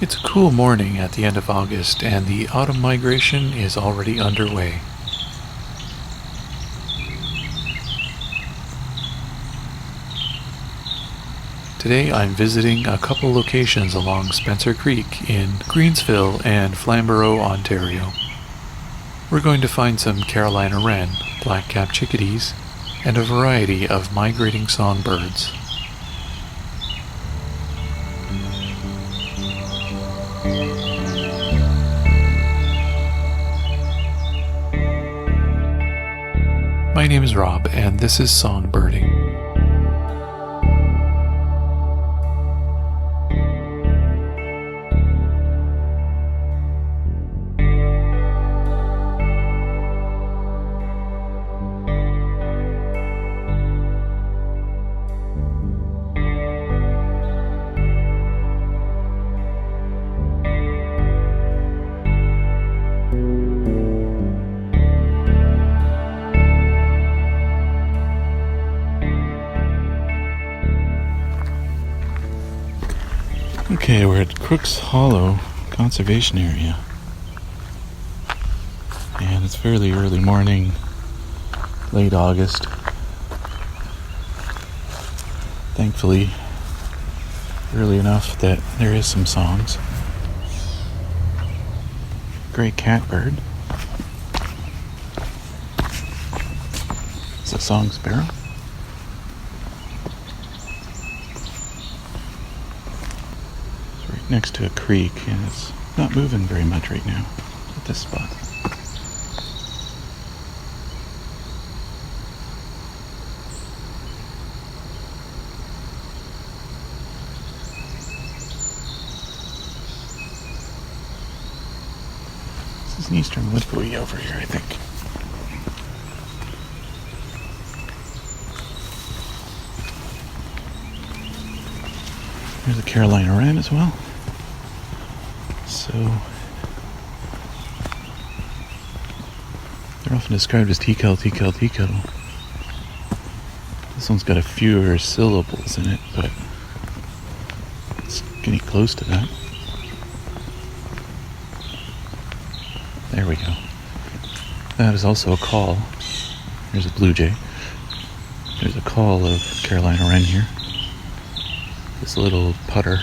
It's a cool morning at the end of August, and the autumn migration is already underway. Today I'm visiting a couple locations along Spencer Creek in Greensville and Flamborough, Ontario. We're going to find some Carolina wren, black-capped chickadees, and a variety of migrating songbirds. My name is Rob, and this is Songbirding. Okay, we're at Crooks Hollow Conservation Area, and it's fairly early morning, late August. Thankfully, early enough that there is some songs. Great catbird. It's a song sparrow. Next to a creek, and it's not moving very much right now at this spot. This is an eastern woodbuoy over here, I think. There's a Carolina wren as well. So, they're often described as teakettle. This one's got a fewer syllables in it, but it's getting close to that. There we go. That is also a call. There's a blue jay. There's a call of Carolina wren here. This little putter.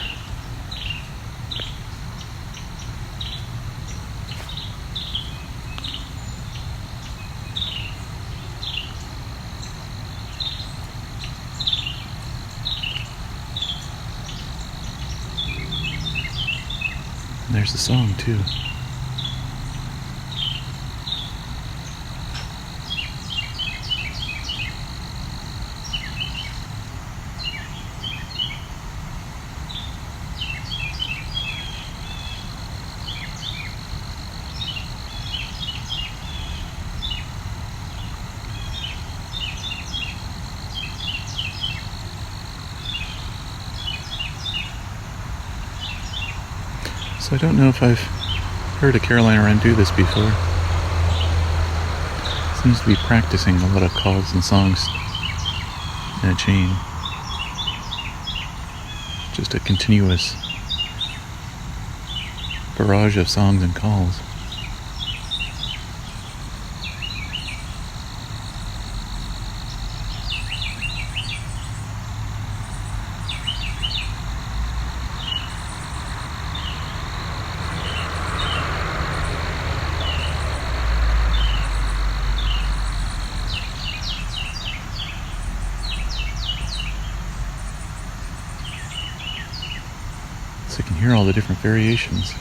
And there's the song, too. So I don't know if I've heard a Carolina wren do this before. Seems to be practicing a lot of calls and songs in a chain. Just a continuous barrage of songs and calls. So you can hear all the different variations.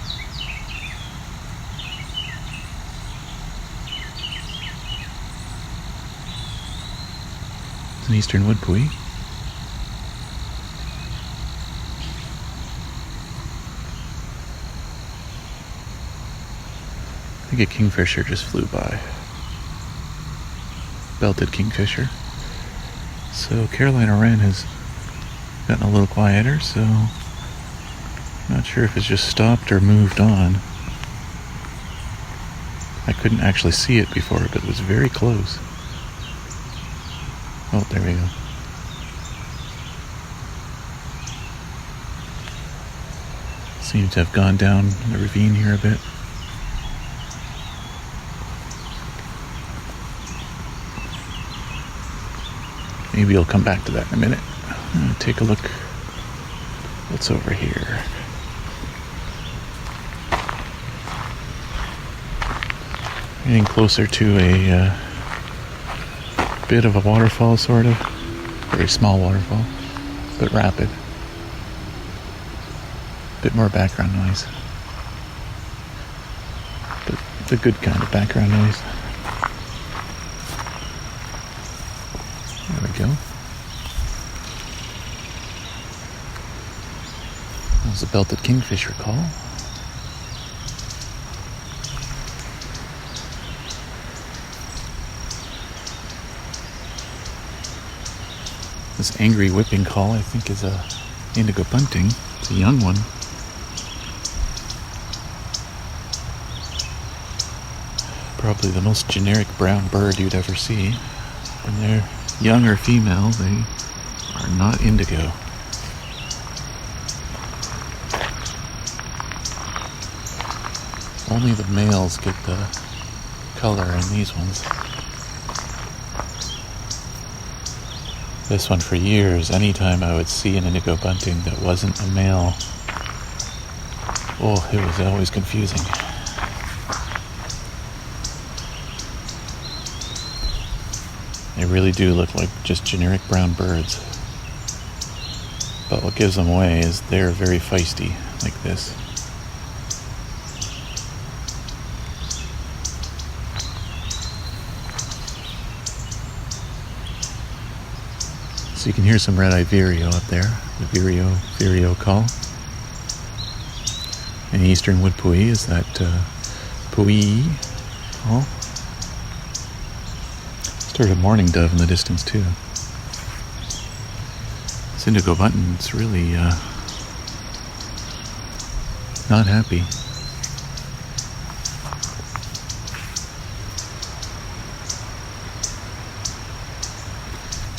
It's an eastern woodbuoy. I think a kingfisher just flew by. Belted kingfisher. So Carolina wren has gotten a little quieter, so I'm not sure if it's just stopped or moved on. I couldn't actually see it before, but it was very close. Oh, there we go. seem to have gone down the ravine here a bit. Maybe I'll come back to that in a minute. Take a look what's over here. Getting closer to a bit of a waterfall, sort of. Very small waterfall, but rapid. Bit more background noise. But the good kind of background noise. There we go. That was a belted kingfisher call. This angry whipping call, I think, is a indigo bunting. It's a young one. Probably the most generic brown bird you'd ever see. When they're young or female, they are not indigo. Only the males get the color in these ones. This one, for years, anytime I would see an indigo bunting that wasn't a male, oh, it was always confusing. They really do look like just generic brown birds. But what gives them away is they're very feisty, like this. So you can hear some red-eyed vireo up there, the vireo call. And the eastern wood pewee is that pewee call. There's a mourning dove in the distance too. This indigo bunting's really not happy.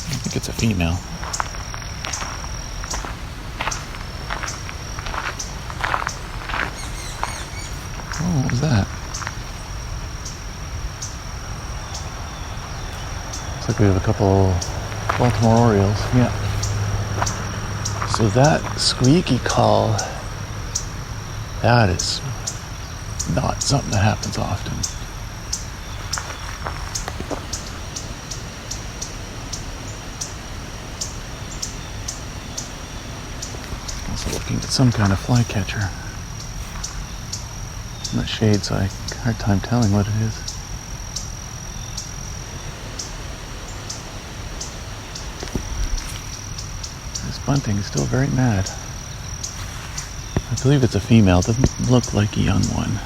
I think it's a female. Oh, what was that? Looks like we have a couple Baltimore Orioles. Yeah. So that squeaky call, that is not something that happens often. Also looking at some kind of flycatcher. In the shade, so I have a hard time telling what it is. This bunting is still very mad. I believe it's a female. It doesn't look like a young one.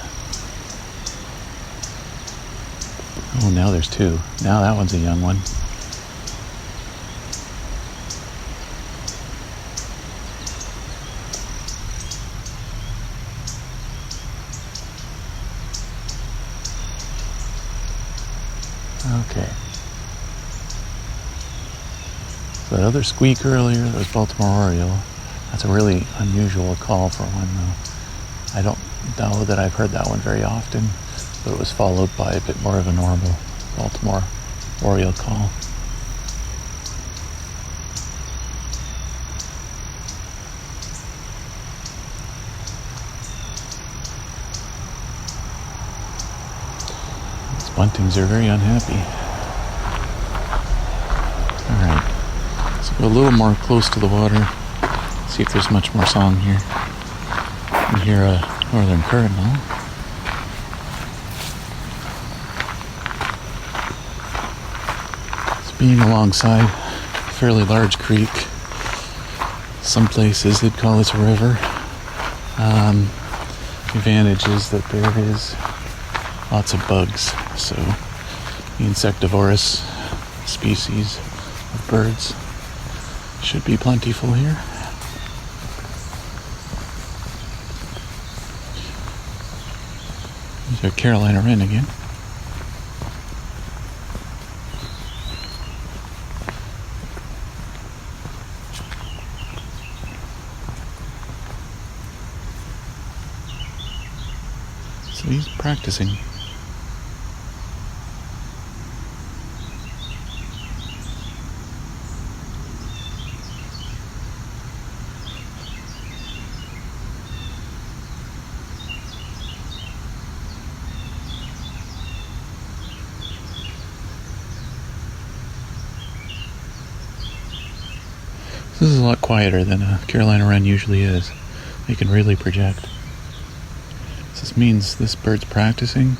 Oh, now there's two. Now that one's a young one. Okay. So that other squeak earlier, that was Baltimore Oriole. That's a really unusual call for one, though. I don't know that I've heard that one very often, but it was followed by a bit more of a normal Baltimore Oriole call. These buntings are very unhappy. Alright, so go a little more close to the water, see if there's much more song here. You can hear a northern cardinal. It's being alongside a fairly large creek. Some places they'd call this a river. The advantage is that there is lots of bugs, so the insectivorous species of birds should be plentiful here. There's a Carolina wren again. he's practicing. This is a lot quieter than a Carolina wren usually is. They can really project. This means this bird's practicing.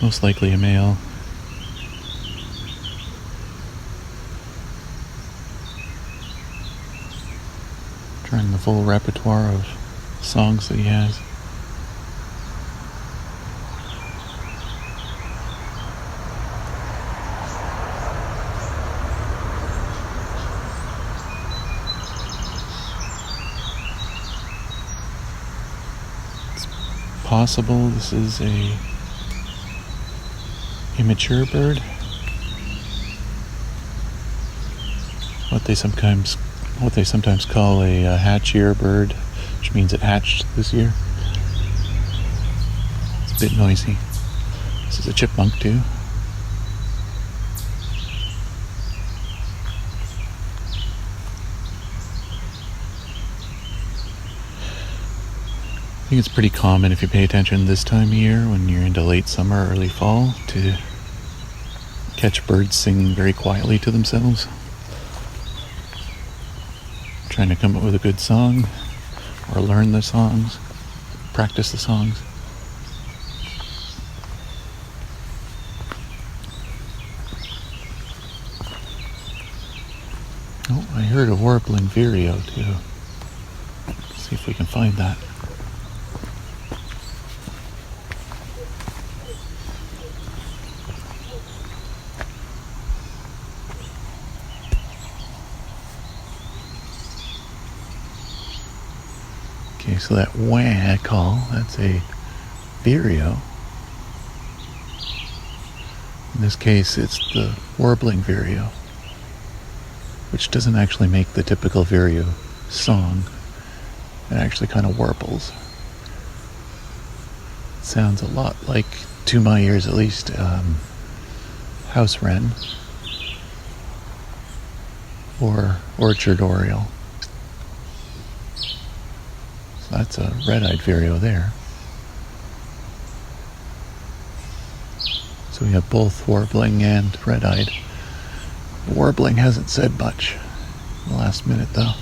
Most likely a male. Trying the full repertoire of songs that he has. Possible this is a immature bird. What they sometimes call a hatch year bird, which means it hatched this year. It's a bit noisy. This is a chipmunk too. I think it's pretty common if you pay attention this time of year when you're into late summer, early fall, to catch birds singing very quietly to themselves. Trying to come up with a good song, or learn the songs, practice the songs. Oh, I heard a warbling vireo too. Let's see if we can find that. Okay, so that wah call, that's a vireo. In this case, it's the warbling vireo, which doesn't actually make the typical vireo song. It actually kind of warbles. It sounds a lot like, to my ears at least, house wren or orchard oriole. That's a red-eyed vireo there. So we have both warbling and red-eyed. The warbling hasn't said much in the last minute though.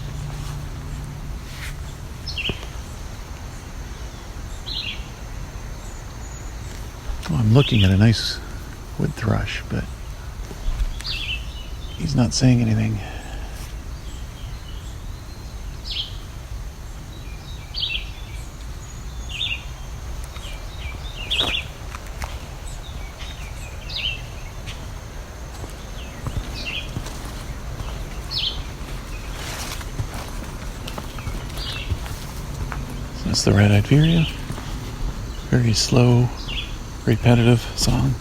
Oh, I'm looking at a nice wood thrush, but he's not saying anything. That's the red-eyed vireo. Very slow, repetitive song.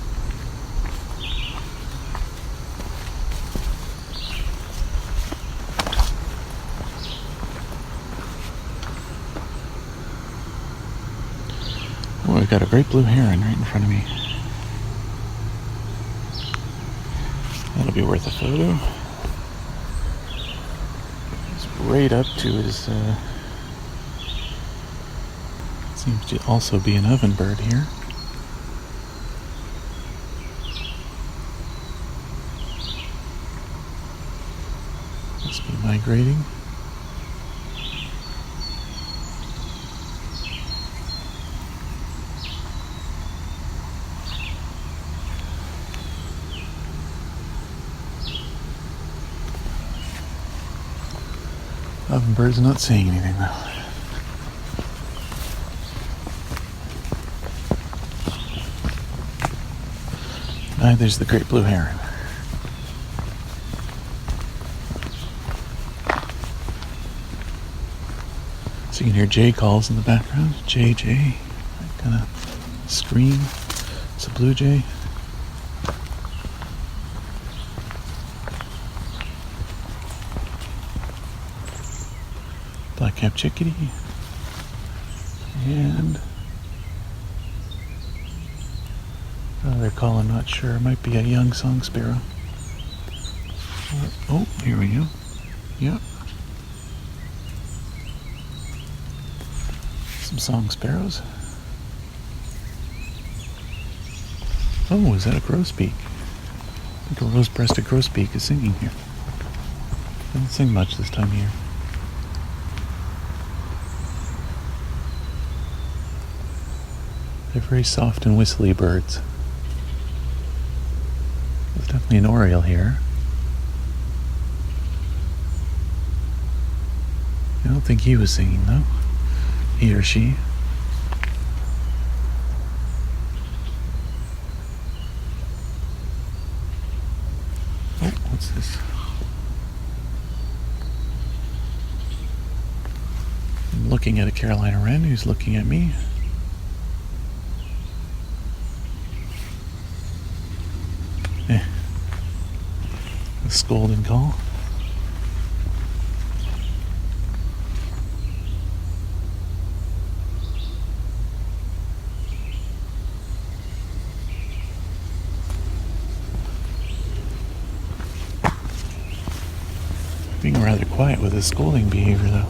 Oh, I've got a great blue heron right in front of me. That'll be worth a photo. It's right up to his seems to also be an oven bird here. Must be migrating. Oven bird's not saying anything though. There's the great blue heron. So you can hear jay calls in the background. Jay, that kind of scream. It's a blue jay. Black-capped chickadee. And they're calling, not sure. It might be a young song sparrow. Oh, here we go. Yep. Some song sparrows. Oh, is that a grosbeak? I think a rose-breasted grosbeak is singing here. Doesn't sing much this time of year. They're very soft and whistly birds. There's definitely an oriole here. I don't think he was singing though. He or she. Oh, what's this? I'm looking at a Carolina wren who's looking at me. A scolding call. Being rather quiet with his scolding behavior though.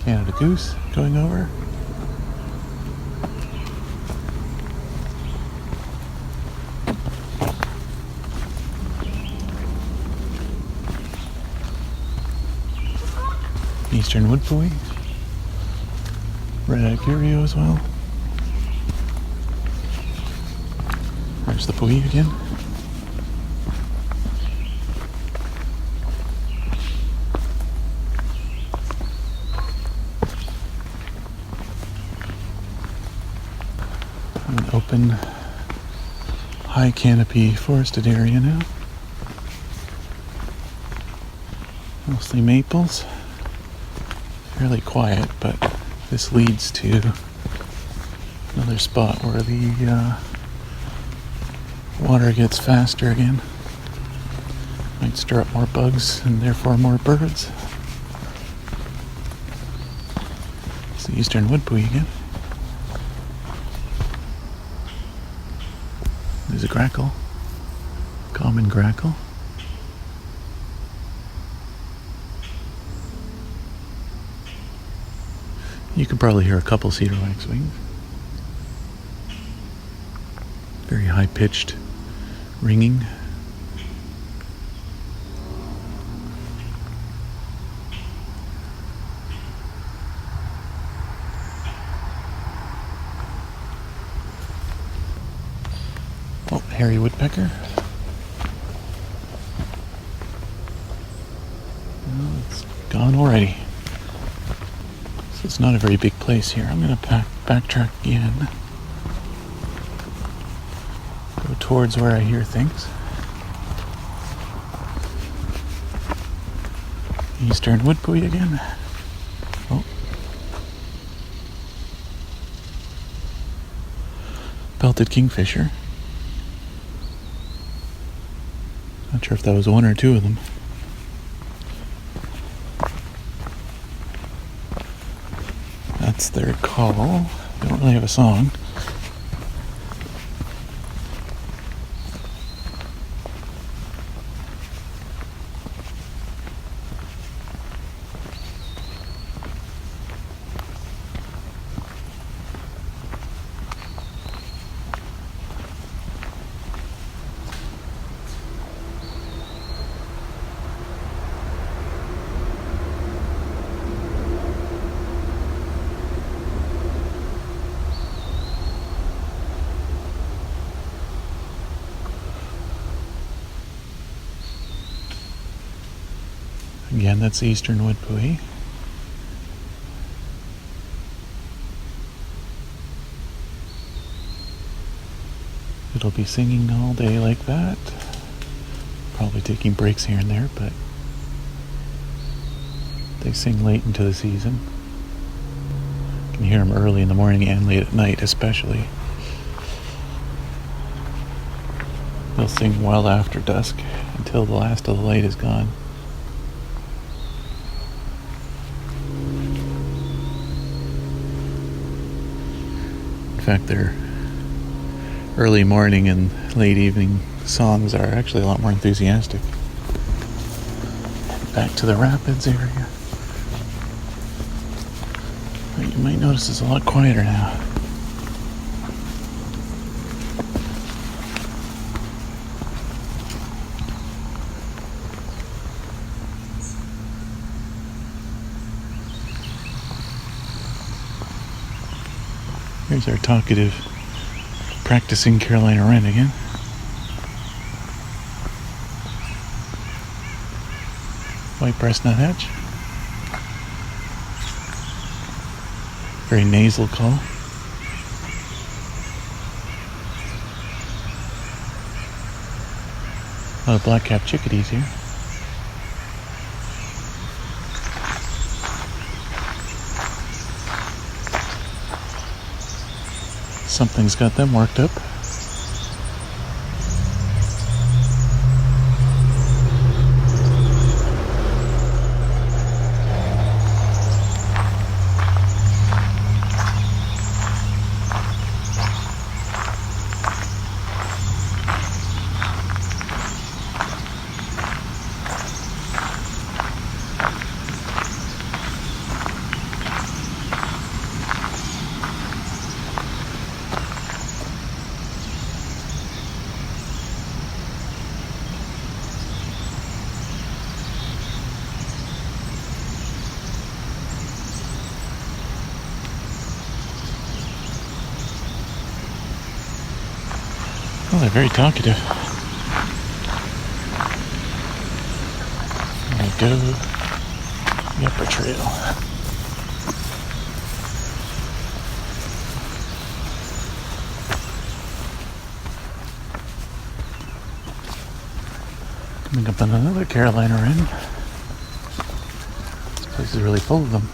Canada goose going over. Eastern woodbuoy. Red-eyed vireo as well. There's the buoy again. An open, high canopy forested area now. Mostly maples. Fairly quiet, but this leads to another spot where the water gets faster again. Might stir up more bugs and therefore more birds. It's the eastern woodbuoy again. There's a grackle, common grackle. You can probably hear a couple cedar waxwings. Very high-pitched ringing. Oh, hairy woodpecker. Oh, it's gone already. So it's not a very big place here. I'm going to backtrack again. Go towards where I hear things. Eastern woodbuoy again. Oh. Belted kingfisher. Not sure if that was one or two of them. That's their call. They don't really have a song. Again, that's the eastern woodbuoy. It'll be singing all day like that. Probably taking breaks here and there, but they sing late into the season. You can hear them early in the morning and late at night especially. They'll They'll sing well after dusk, until the last of the light is gone. In fact, their early morning and late evening songs are actually a lot more enthusiastic. Back to the rapids area. But you might notice it's a lot quieter now. Here's our talkative, practicing Carolina wren again. White-breast nuthatch. Very nasal call. A lot of black-capped chickadees here. Something's got them worked up. Well, they're very talkative. I'm gonna go the upper trail. Coming up on another Carolina wren. This place is really full of them.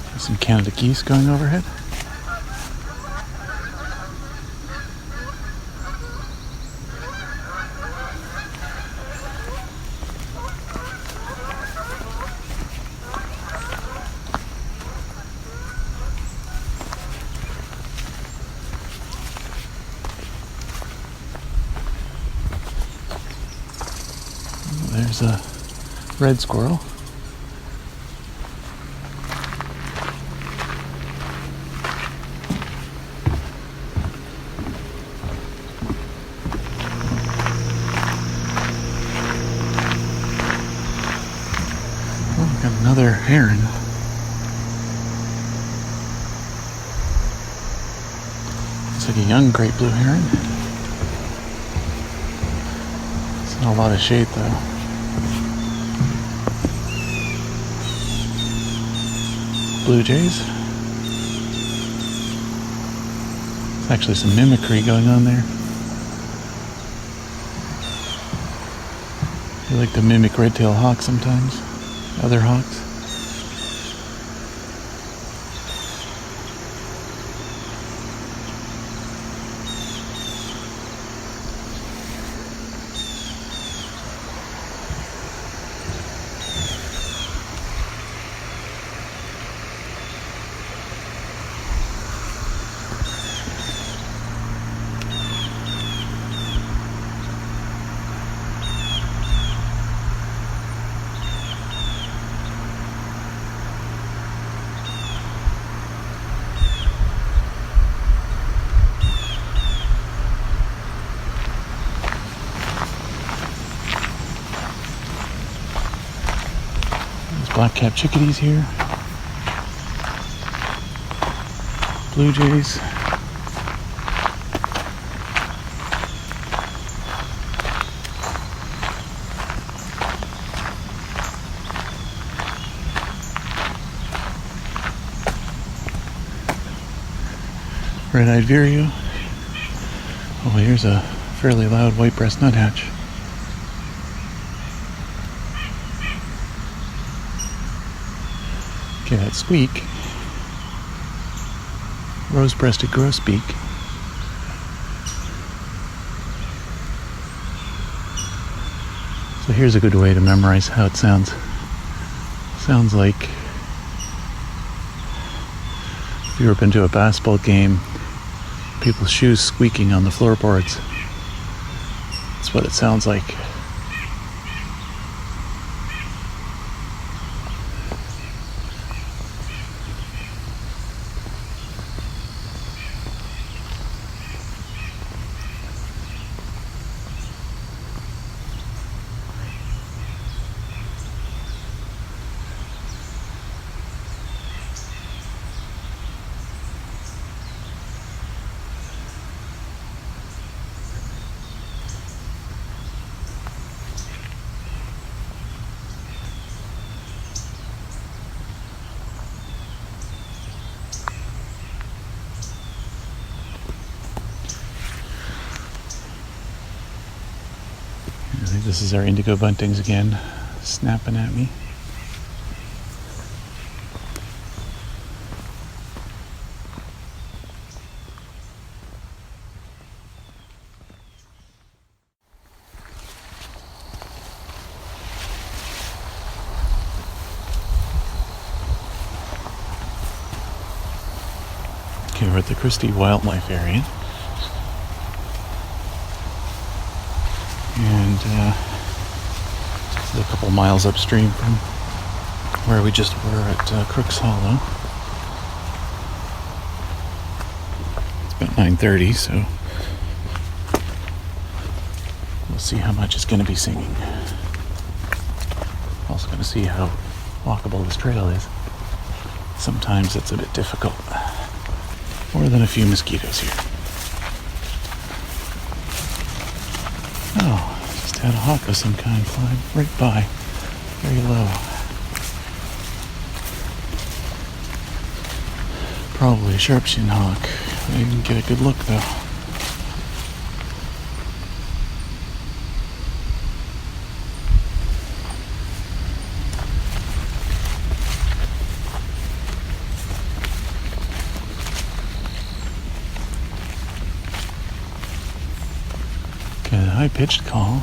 There's some Canada geese going overhead. There's a red squirrel. Oh, we got another heron. It's like a young great blue heron. It's not a lot of shade though. Blue jays. There's actually some mimicry going on there. They like to mimic red-tailed hawks sometimes, other hawks. Black-capped chickadees here. Blue jays. Red-eyed vireo. Oh, here's a fairly loud white-breast nuthatch. Okay, that squeak. Rose-breasted grosbeak. So here's a good way to memorize how it sounds. Sounds like if you've ever been to a basketball game, people's shoes squeaking on the floorboards. That's what it sounds like. I think this is our indigo buntings again, snapping at me. Okay, we're at the Christie Wildlife Area. And this is a couple miles upstream from where we just were at Crooks Hollow. It's about 9:30, so we'll see how much it's going to be singing. Also going to see how walkable this trail is. Sometimes it's a bit difficult. More than a few mosquitoes here. Oh, just had a hawk of some kind flying right by, very low. Probably a sharp-shinned hawk. I didn't get a good look though. Okay, a high-pitched call.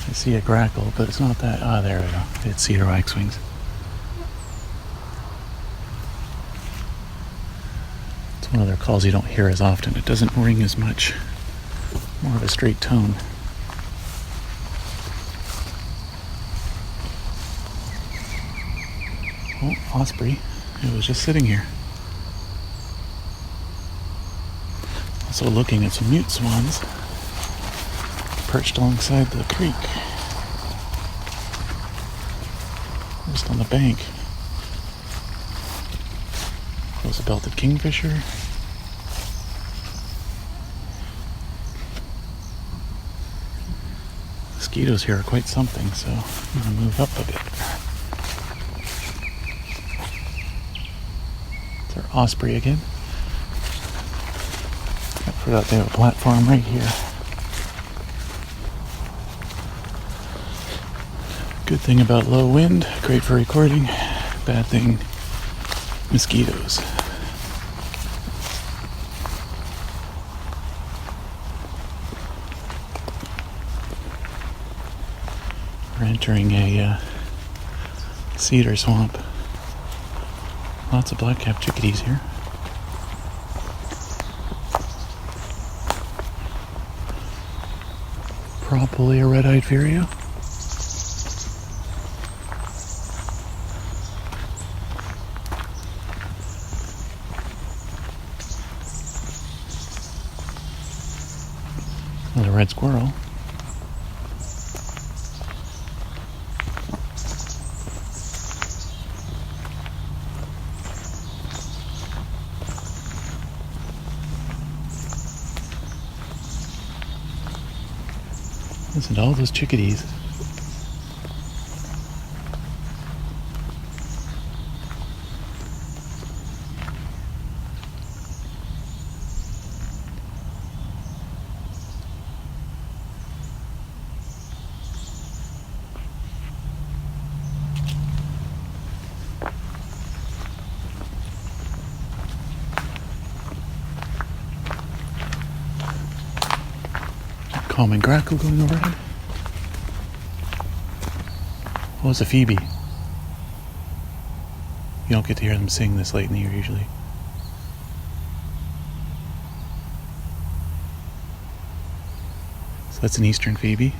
I see a grackle, but it's not that. Ah, there we go. It's cedar waxwings. It's one of their calls you don't hear as often. It doesn't ring as much. More of a straight tone. Oh, osprey. It was just sitting here. Also looking at some mute swans perched alongside the creek. Just on the bank. There's a belted kingfisher. Mosquitoes here are quite something, so I'm going to move up a bit. It's our osprey again. I forgot they have a platform right here. Good thing about low wind, great for recording. Bad thing, mosquitoes. We're entering a cedar swamp. Lots of black-capped chickadees here. Probably a red-eyed vireo. Another red squirrel. Listen to all those chickadees. common grackle going overhead. Oh, it's a phoebe. You don't get to hear them sing this late in the year usually. So that's an eastern phoebe.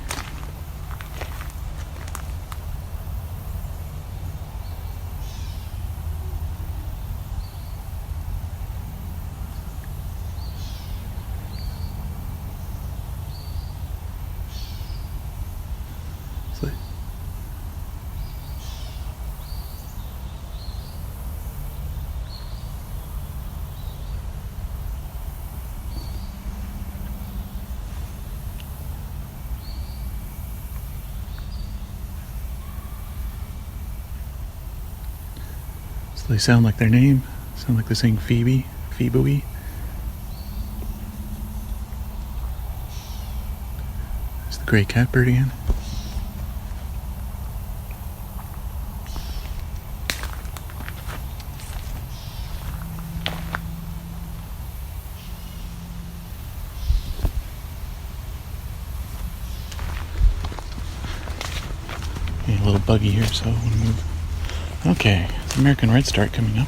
So they sound like their name, sound like they're saying Phoebe, Phoebe. There's the gray catbird again. Okay, a little buggy here, so I want to move. Okay, it's American redstart coming up.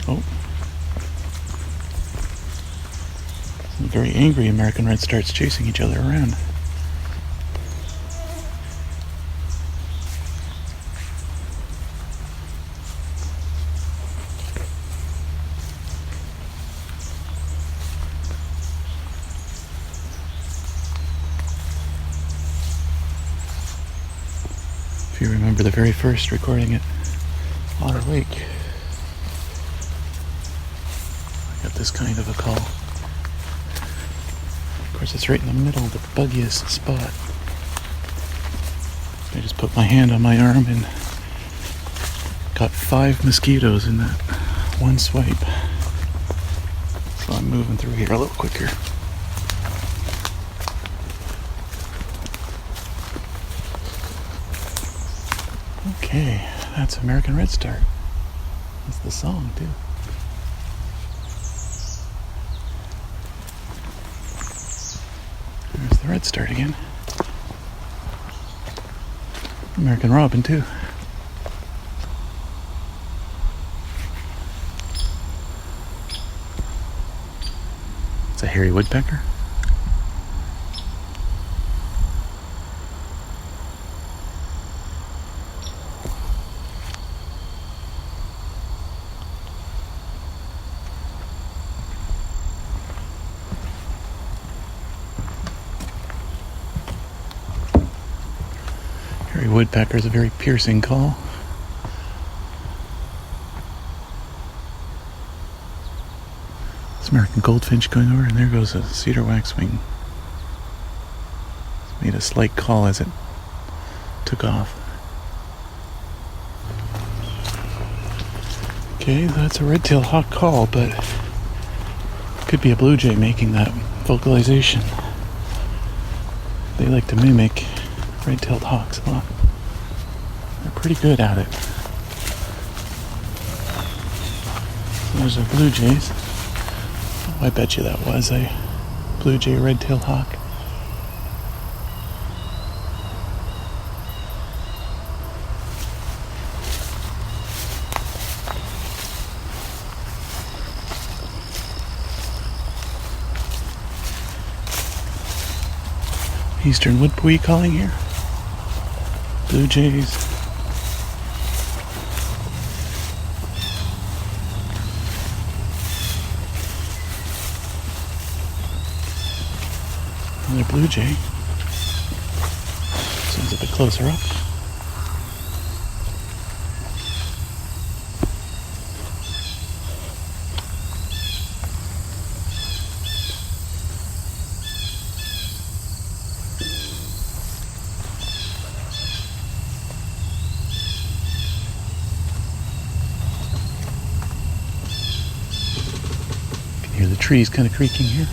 Oh. Some very angry American redstarts chasing each other around. If you remember the very first recording at Otter Lake, I got this kind of a call. Of course, it's right in the middle of the buggiest spot. I just put my hand on my arm and got 5 mosquitoes in that one swipe. So I'm moving through here a little quicker. Okay, that's American Redstart. That's the song, too. There's the Redstart again. American Robin, too. It's a hairy woodpecker. Hairy woodpecker is a very piercing call. It's American goldfinch going over, and there goes a cedar waxwing. It's made a slight call as it took off. Okay, that's a red-tailed hawk call, but could be a blue jay making that vocalization. They like to mimic red-tailed hawks a lot. They're pretty good at it. So there's our blue jays. Oh, I bet you that was a blue jay red-tailed hawk. Eastern woodpui calling here. Blue jays. Another blue jay. This one's a bit closer up. You can hear the trees kind of creaking here.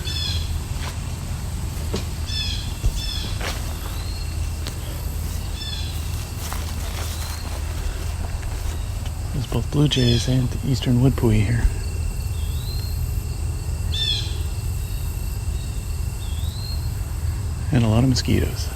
both blue jays and eastern woodpewee here. And a lot of mosquitoes.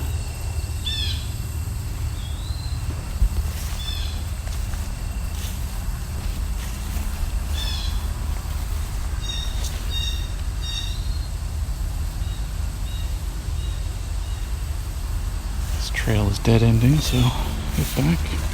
This trail is dead ending, so get back.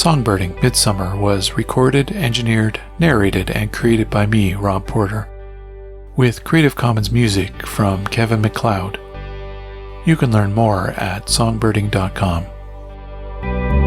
Songbirding Midsummer was recorded, engineered, narrated, and created by me, Rob Porter, with Creative Commons music from Kevin MacLeod. You can learn more at songbirding.com.